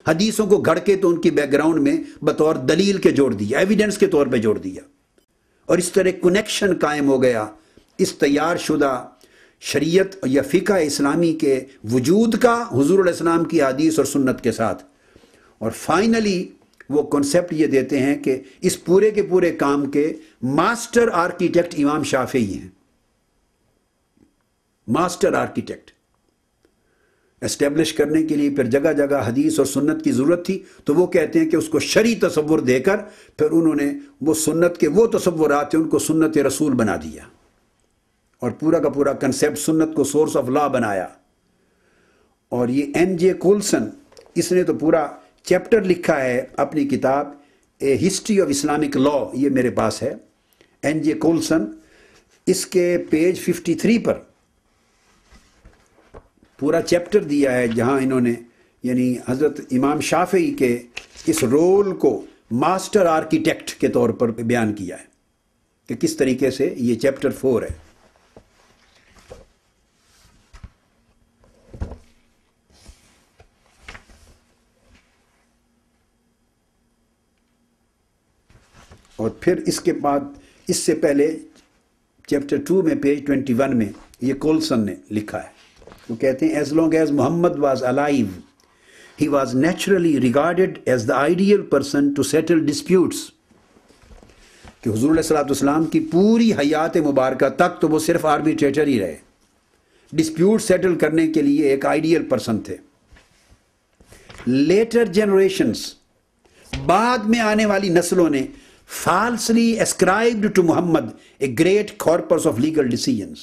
حدیثوں کو گھڑ کے تو ان کی بیک گراؤنڈ میں بطور دلیل کے جوڑ دیا، ایویڈنس کے طور پہ جوڑ دیا، اور اس طرح کنیکشن قائم ہو گیا اس تیار شدہ شریعت یا فقہ اسلامی کے وجود کا حضور علیہ السلام کی حدیث اور سنت کے ساتھ. اور فائنلی وہ کنسپٹ یہ دیتے ہیں کہ اس پورے کے پورے کام کے ماسٹر آرکیٹیکٹ امام شافعی ہیں. ماسٹر آرکیٹیکٹ اسٹیبلش کرنے کے لیے پھر جگہ جگہ حدیث اور سنت کی ضرورت تھی، تو وہ کہتے ہیں کہ اس کو شرعی تصور دے کر پھر انہوں نے وہ سنت کے وہ تصورات تھے ان کو سنت رسول بنا دیا، اور پورا کا پورا کنسیپٹ سنت کو سورس آف لا بنایا. اور یہ این جے کولسن، اس نے تو پورا چیپٹر لکھا ہے اپنی کتاب اے ہسٹری آف اسلامک لا، یہ میرے پاس ہے، این جے کولسن. اس کے پیج 53 پر پورا چیپٹر دیا ہے جہاں انہوں نے یعنی حضرت امام شافعی کے اس رول کو ماسٹر آرکیٹیکٹ کے طور پر بیان کیا ہے کہ کس طریقے سے یہ چیپٹر 4 ہے. اور پھر اس کے بعد اس سے پہلے چیپٹر 2 میں پیج 21 میں یہ کولسن نے لکھا ہے. وہ کہتے ہیں as long as Muhammad was alive he was naturally regarded as the ideal person to settle disputes. کہ حضور علیہ السلام کی پوری حیات مبارکہ تک تو وہ صرف آربیٹریٹر ہی رہے، ڈسپیوٹ سیٹل کرنے کے لیے ایک آئیڈیل پرسن تھے. لیٹر جنریشنز، بعد میں آنے والی نسلوں نے falsely ascribed to Muhammad a great corpus of legal decisions.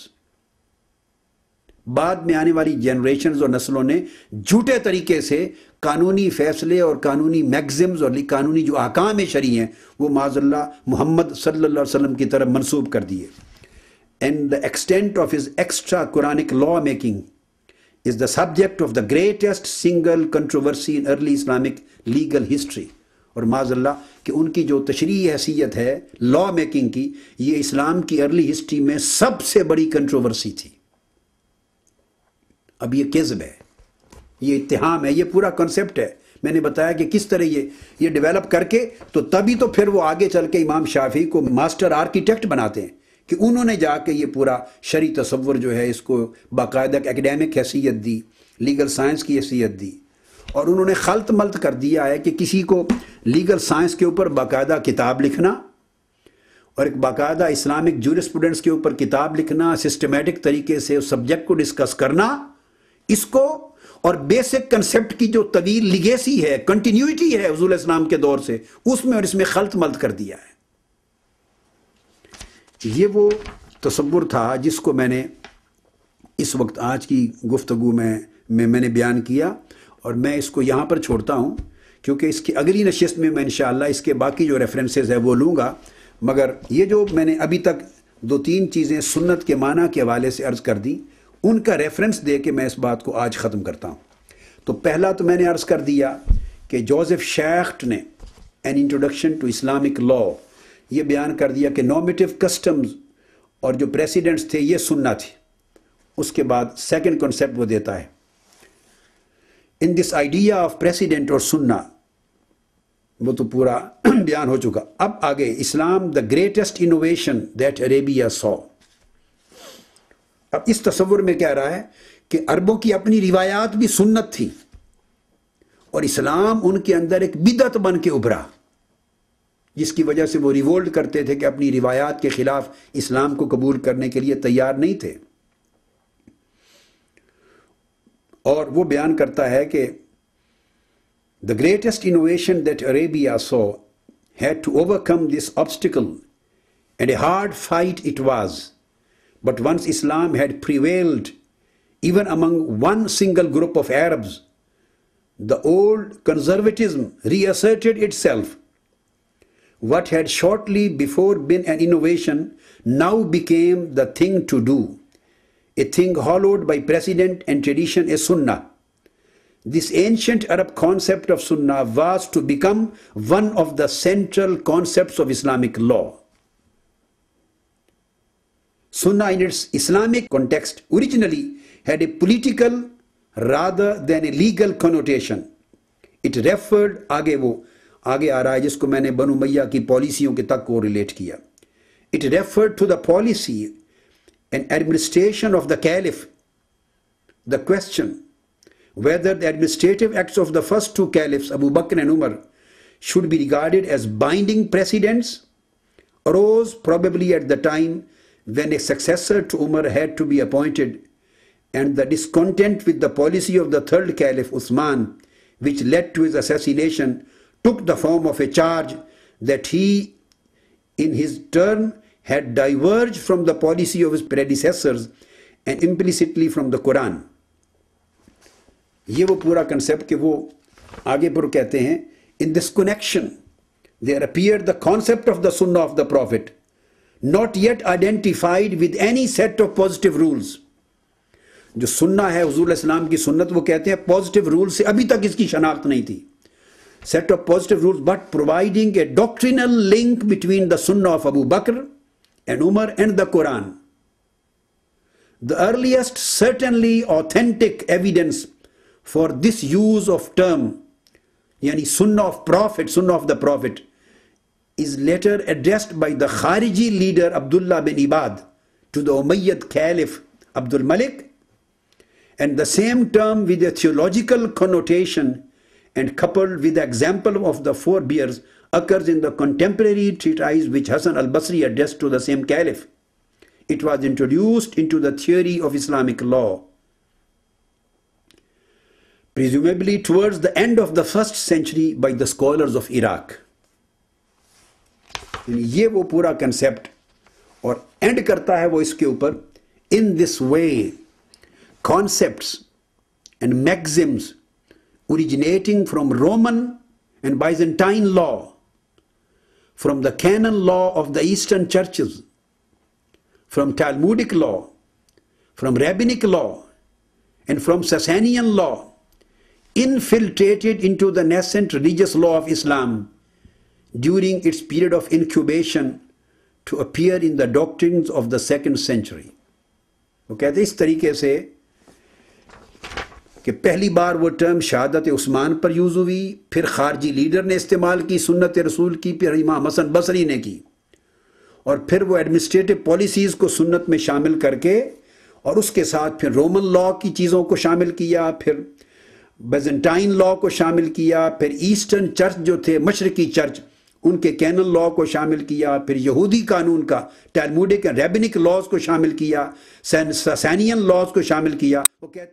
بعد میں آنے والی جنریشنز اور نسلوں نے جھوٹے طریقے سے قانونی فیصلے اور قانونی میگزمز اور قانونی جو احکام شرعی ہیں وہ معاذ اللہ محمد صلی اللہ علیہ وسلم کی طرف منسوب کر دیے. And the extent of his extra Quranic law making is the subject of the greatest single controversy in early Islamic legal history. اور معاذ اللہ کہ ان کی جو تشریعی حیثیت ہے لا میکنگ کی، یہ اسلام کی ارلی ہسٹری میں سب سے بڑی کنٹروورسی تھی. اب یہ کذب ہے، یہ اتہام ہے، یہ پورا کنسپٹ ہے. میں نے بتایا کہ کس طرح یہ ڈیولپ کر کے تو تبھی تو پھر وہ آگے چل کے امام شافعی کو ماسٹر آرکیٹیکٹ بناتے ہیں کہ انہوں نے جا کے یہ پورا شرعی تصور جو ہے اس کو باقاعدہ ایکڈیمک حیثیت دی، لیگل سائنس کی حیثیت دی. اور انہوں نے خلط ملط کر دیا ہے کہ کسی کو لیگل سائنس کے اوپر باقاعدہ کتاب لکھنا اور ایک باقاعدہ اسلامک جورسپروڈنس کے اوپر کتاب لکھنا، سسٹمیٹک طریقے سے اس سبجیکٹ کو ڈسکس کرنا، اس کو اور بیسک کنسپٹ کی جو طویل لیگیسی ہے، کنٹینیوٹی ہے حضور علیہ السلام کے دور سے، اس میں اور اس میں خلط ملط کر دیا ہے. یہ وہ تصور تھا جس کو میں نے اس وقت آج کی گفتگو میں نے بیان کیا، اور میں اس کو یہاں پر چھوڑتا ہوں کیونکہ اس کی اگلی نشست میں انشاءاللہ اس کے باقی جو ریفرنسز ہے وہ لوں گا. مگر یہ جو میں نے ابھی تک 2-3 چیزیں سنت کے معنی کے حوالے سے عرض کر دی، ان کا ریفرنس دے کے میں اس بات کو آج ختم کرتا ہوں. تو پہلا تو میں نے عرض کر دیا کہ جوزف شیخٹ نے an introduction to Islamic law یہ بیان کر دیا کہ نارمیٹیو کسٹمز اور جو پریسیڈنٹس تھے یہ سننا تھی. اس کے بعد سیکنڈ کنسیپٹ وہ دیتا ہے ان دس آئیڈیا آف پریسیڈنٹ اور سننا، وہ تو پورا بیان ہو چکا. اب آگے Islam the greatest innovation that Arabia saw. اب اس تصور میں کہہ رہا ہے کہ عربوں کی اپنی روایات بھی سنت تھی اور اسلام ان کے اندر ایک بدعت بن کے ابھرا، جس کی وجہ سے وہ ریوولٹ کرتے تھے کہ اپنی روایات کے خلاف اسلام کو قبول کرنے کے لیے تیار نہیں تھے. اور وہ بیان کرتا ہے کہ the greatest innovation that Arabia saw had to overcome this obstacle, and a hard fight it was. But once Islam had prevailed even among one single group of Arabs, the old conservatism reasserted itself. What had shortly before been an innovation now became the thing to do. A thing hallowed by precedent and tradition is sunnah. This ancient Arab concept of sunnah was to become one of the central concepts of Islamic law. Sunnah in its Islamic context originally had a political rather than a legal connotation. It referred, آگے آ رہا ہے جس کو میں نے بنو امیہ کی پالیسیوں کے تک کو ریلیٹ کیا. It referred to the policy and administration of the caliph. The question whether the administrative acts of the first two caliphs, Abu Bakr and Umar, should be regarded as binding precedents arose probably at the time when a successor to Umar had to be appointed, and the discontent with the policy of the third caliph Uthman, which led to his assassination, took the form of a charge that he in his turn had diverged from the policy of his predecessors and implicitly from the Quran. یہ وہ پورا concept کہ وہ آگے پر کہتے ہیں in this connection there appeared the concept of the sunnah of the prophet, not yet identified with any set of positive rules. جو سنہ ہے حضور علیہ السلام کی سنت، وہ کہتے ہیں پازیٹیو رول سے ابھی تک اس کی شناخت نہیں تھی. Set of positive rules, but providing a doctrinal link between the Sunnah of Abu Bakr and Umar and the Quran. The earliest certainly authentic evidence for this use of term, yani Sunnah of Prophet, Sunnah of the Prophet, is later addressed by the Khariji leader Abdullah bin Ibad to the Umayyad Caliph Abdul Malik, and the same term with a theological connotation and coupled with the example of the forebears occurs in the contemporary treatise which Hassan al-Basri addressed to the same caliph. It was introduced into the theory of Islamic law, presumably towards the end of the 1st century by the scholars of Iraq. یہ وہ پورا concept اور and کرتا ہے وہ اس کے اوپر in this way concepts and maxims originating from Roman and Byzantine law, from the canon law of the Eastern churches, from Talmudic law, from rabbinic law, and from Sasanian law, infiltrated into the nascent religious law of Islam during its period of incubation to appear in the doctrines of the 2nd century. وہ کہتے ہیں اس طریقے سے کہ پہلی بار وہ term شہادت عثمان پر use ہوئی، پھر خارجی لیڈر نے استعمال کی، سنت رسول کی، پھر امام حسن بصری نے کی، اور پھر وہ ایڈمنسٹریٹو پالیسیز کو سنت میں شامل کر کے اور اس کے ساتھ پھر رومن لا کی چیزوں کو شامل کیا، پھر بیزنٹائن لا کو شامل کیا، پھر ایسٹرن چرچ جو تھے مشرقی چرچ ان کے کینن لا کو شامل کیا، پھر یہودی قانون کا ٹیلموڈک ریبنک لاز کو شامل کیا، ساسینین لاز کو شامل کیا. وہ کہتے